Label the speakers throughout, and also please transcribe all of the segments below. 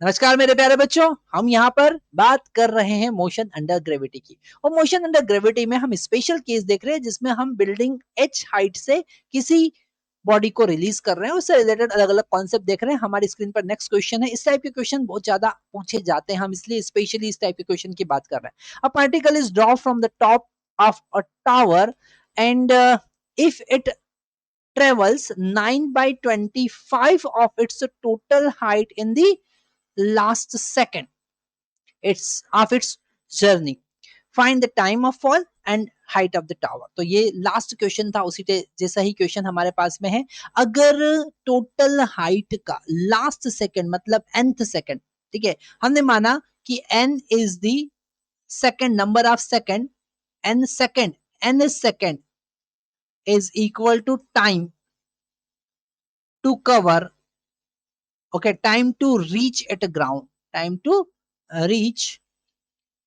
Speaker 1: नमस्कार मेरे प्यारे बच्चों, हम यहाँ पर बात कर रहे हैं मोशन अंडर ग्रेविटी की। और मोशन अंडर ग्रेविटी में हम स्पेशल केस देख रहे हैं जिसमें हम बिल्डिंग h हाइट से किसी बॉडी को रिलीज कर रहे हैं, उससे रिलेटेड अलग अलग कॉन्सेप्ट देख रहे हैं। हमारी स्क्रीन पर नेक्स्ट क्वेश्चन है। इस टाइप के क्वेश्चन बहुत ज्यादा पूछे जाते हैं, हम इसलिए स्पेशली इस टाइप के क्वेश्चन की बात कर रहे हैं। A particle is drop from the top of a tower and if it travels 9 by 25 of its total height in the last second its journey. Find the time of fall and height of the tower. तो ये last question था, उसी जैसा ही question हमारे पास में है। अगर total height का लास्ट सेकंड मतलब nth सेकंड, ठीक है, हमने माना कि n is the second number of second, n is second is equal to time to cover, okay, time to reach at ground, time to reach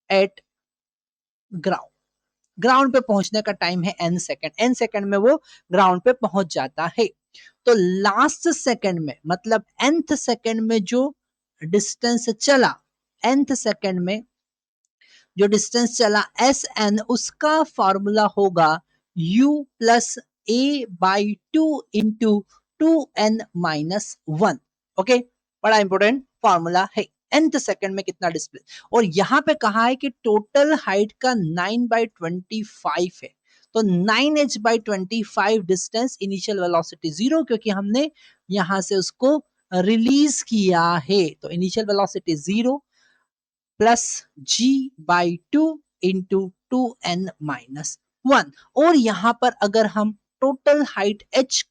Speaker 1: at ground, ground पे पहुंचने का time है n second में वो ground पे पहुंच जाता है। तो लास्ट सेकंड में मतलब nth सेकंड में जो डिस्टेंस चला, nth सेकंड में जो डिस्टेंस चला sn, उसका फॉर्मूला होगा u plus a by 2 into 2n minus 1। Okay, बड़ा इंपॉर्टेंट फॉर्मूला है। nth सेकंड में कितना डिस्टेंस, और यहां पे कहा है कि टोटल हाइट का 9 बाई 25 है। तो 9h by 25 distance, initial velocity 0 क्योंकि हमने यहां से उसको रिलीज किया है। तो initial velocity 0 plus g by 2 into 2n minus 1। और यहां पर अगर हम टोटल हाइट h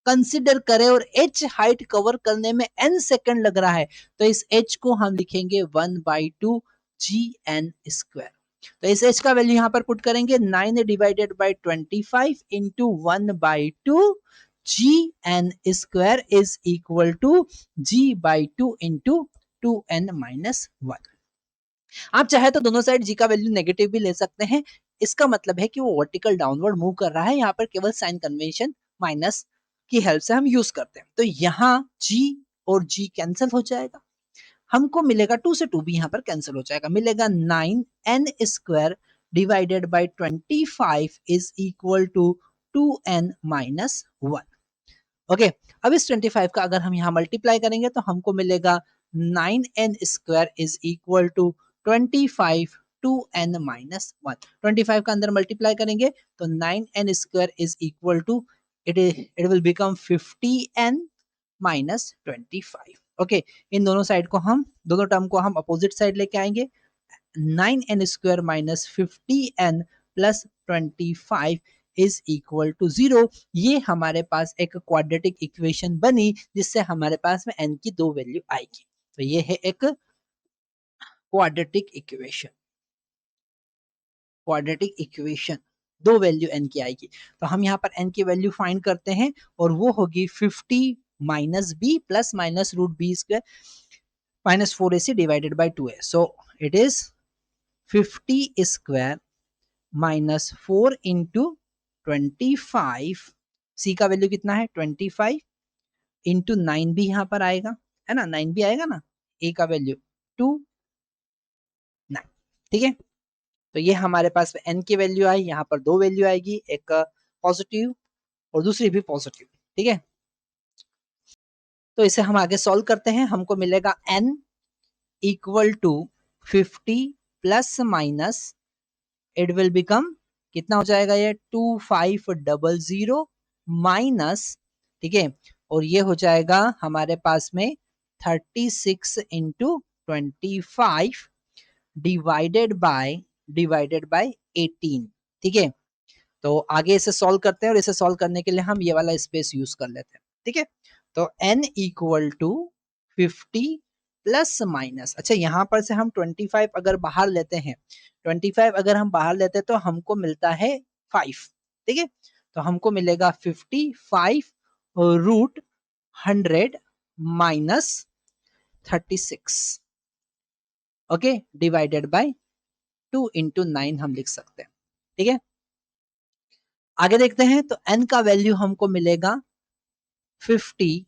Speaker 1: कंसिडर करें और h हाइट कवर करने में n सेकंड लग रहा है, तो इस h को हम लिखेंगे 1 बाई 2 जी एन स्क्वायर। तो इस h का वैल्यू यहां पर पुट करेंगे 9 divided by 25 into 1 by 2 G N square is equal to g by 2 into 2n minus 1। आप चाहे तो दोनों साइड जी का वैल्यू नेगेटिव भी ले सकते हैं। इसका मतलब है कि वो वर्टिकल डाउनवर्ड मूव कर रहा है। यहाँ पर केवल साइन कन्वेंशन माइनस की हेल्प से हम यूज करते हैं। तो यहाँ जी और जी कैंसिल हो जाएगा, हमको मिलेगा 2 से 2 भी यहाँ पर कैंसिल हो जाएगा, मिलेगा 9n square divided by 25 is equal to 2n minus 1। Okay, अब इस 25 का अगर हम यहाँ मल्टीप्लाई करेंगे तो हमको मिलेगा 9n square is equal to 25 2n minus 1। 25 का अंदर मल्टीप्लाई करेंगे तो 9n square is equal to it will become 50n minus 25। Okay, इन दोनों साइड को हम, दोनों टर्म को हम अपोजिट साइड लेके आएंगे। 9n square minus 50n plus 25 is equal to 0। ये हमारे पास एक क्वाड्रेटिक इक्वेशन बनी जिससे हमारे पास में n की दो वैल्यू आएगी। तो ये है एक क्वाड्रेटिक इक्वेशन, क्वाड्रेटिक इक्वेशन दो वैल्यू n की आएगी। तो हम यहाँ पर n की वैल्यू फाइंड करते हैं और वो होगी 50 minus B plus minus root B square minus 4ac divided by 2a। So it is 50 square minus 4 into 25, C का वैल्यू कितना है 25 इंटू 9 भी यहाँ पर आएगा, है ना, 9 भी आएगा ना, ए का वैल्यू 2 9। ठीक है, तो ये हमारे पास n की वैल्यू आई, यहाँ पर दो वैल्यू आएगी, एक पॉजिटिव और दूसरी भी पॉजिटिव। ठीक है, तो इसे हम आगे सॉल्व करते हैं। हमको मिलेगा n equal to 50 plus minus it will become, कितना हो जाएगा ये 2500 माइनस, ठीक है, और ये हो जाएगा हमारे पास में 36 इंटू 25 डिवाइडेड बाय 18। ठीक है, तो आगे इसे सॉल्व करते हैं और इसे सॉल्व करने के लिए हम ये वाला स्पेस यूज कर लेते हैं। ठीक है, तो n equal to 50 plus minus, अच्छा यहाँ पर से हम 25 अगर बाहर लेते हैं, 25 अगर हम बाहर लेते हैं तो हमको मिलता है 5। ठीक है, तो हमको मिलेगा 55 root 100 minus 36, okay, divided by 2 into 9 हम लिख सकते हैं। ठीक है, आगे देखते हैं। तो n का वैल्यू हमको मिलेगा 50,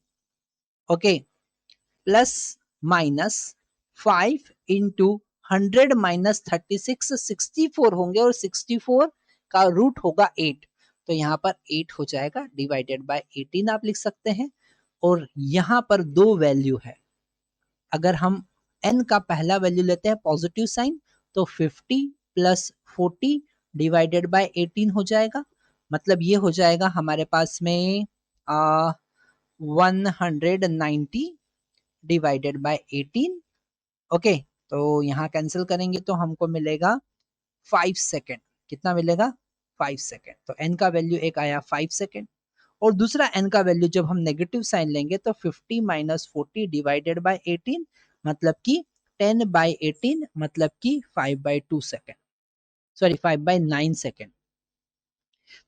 Speaker 1: okay, plus minus 5 into 100 minus 36 64 होंगे और 64 का रूट होगा 8, तो यहाँ पर 8 हो जाएगा डिवाइडेड बाय 18 आप लिख सकते हैं। और यहाँ पर दो वैल्यू है, अगर हम n का पहला वैल्यू लेते हैं पॉजिटिव साइन तो 50 प्लस 40 डिवाइडेड बाय 18 हो जाएगा, मतलब ये हो जाएगा हमारे पास में 190 डिवाइडेड बाय 18। ओके, तो यहाँ कैंसिल करेंगे तो हमको मिलेगा 5 सेकेंड। कितना मिलेगा? 5 सेकेंड। तो n का वैल्यू एक आया 5 सेकेंड, और दूसरा n का वैल्यू जब हम नेगेटिव साइन लेंगे तो 50 माइनस 40 डिवाइडेड बाय 18, मतलब कि 10 बाय 18, मतलब कि 5 by 2 second, sorry 5 by 9 second.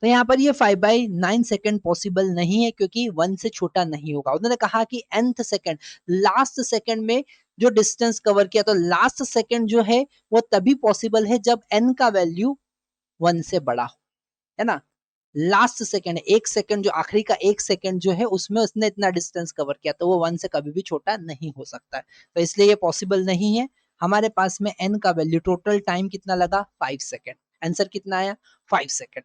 Speaker 1: तो यहाँ पर ये 5 बाई 9 सेकेंड पॉसिबल नहीं है क्योंकि 1 से छोटा नहीं होगा। उन्होंने कहा कि nth सेकेंड, लास्ट सेकेंड में जो डिस्टेंस कवर किया, तो लास्ट सेकेंड जो है वो तभी पॉसिबल है जब n का वैल्यू 1 से बड़ा हो, है ना। लास्ट सेकेंड, एक सेकेंड जो आखिरी का एक सेकेंड जो है उसमें उसने इतना डिस्टेंस कवर किया, तो वो 1 से कभी भी छोटा नहीं हो सकता है, तो इसलिए ये पॉसिबल नहीं है। हमारे पास में n का वैल्यू, टोटल टाइम कितना लगा? 5 सेकेंड। आंसर कितना आया? 5 सेकेंड।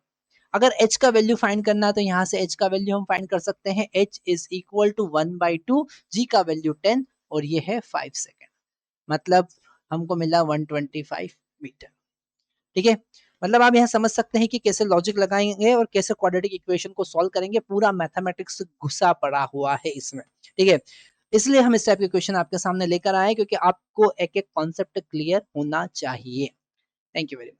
Speaker 1: अगर h का वैल्यू फाइंड करना है तो यहाँ से h का वैल्यू हम फाइंड कर सकते हैं, h is equal to 1/2, g का वैल्यू 10 और ये है 5 सेकेंड, मतलब हमको मिला 125 मीटर। ठीक है, मतलब आप यहाँ समझ सकते हैं कि कैसे लॉजिक लगाएंगे और कैसे क्वाड्रेटिक इक्वेशन को सॉल्व करेंगे, पूरा मैथमेटिक्स घुसा पड़ा हुआ है इसमें। ठीक है, इसलिए हम इस टाइप के क्वेश्चन आपके सामने लेकर आए क्योंकि आपको एक एक कॉन्सेप्ट क्लियर होना चाहिए। Thank you very much.